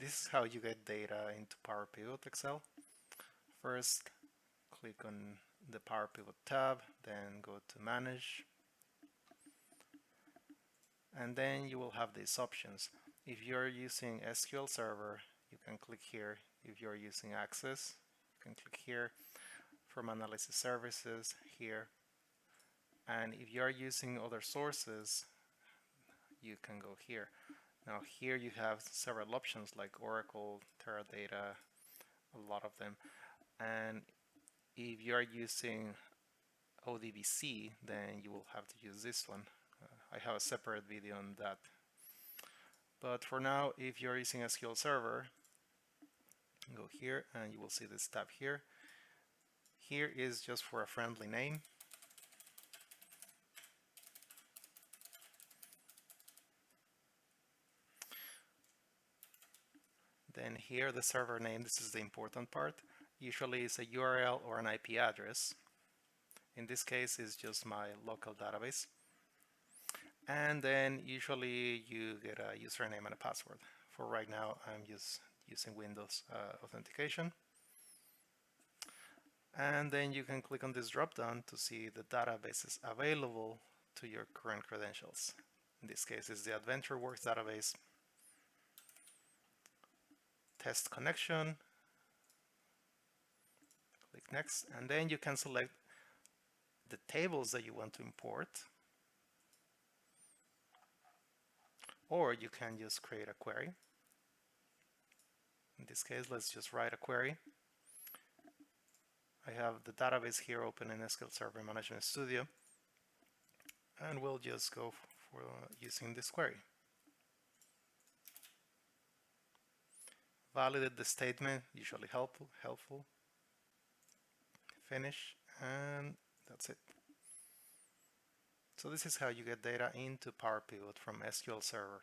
This is how you get data into PowerPivot Excel. First, click on the PowerPivot tab, then go to Manage, and then you will have these options. If you're using SQL Server, you can click here. If you're using Access, you can click here. From Analysis Services, here. And if you're using other sources, you can go here. Now here you have several options like Oracle, Teradata, a lot of them. And if you're using ODBC, then you will have to use this one. I have a separate video on that. But for now, if you're using SQL Server, go here and you will see this tab here. Here is just for a friendly name. Then here the server name, this is the important part. Usually it's a URL or an IP address. In this case it's just my local database. And then usually you get a username and a password. For right now I'm just using Windows authentication. And then you can click on this drop down to see the databases available to your current credentials. In this case it's the AdventureWorks database, test connection, click next, and then you can select the tables that you want to import, or you can just create a query. In this case, let's just write a query. I have the database here open in SQL Server Management Studio, and we'll just go for using this query. Validate the statement, usually helpful. Finish, and that's it. So this is how you get data into PowerPivot from SQL Server.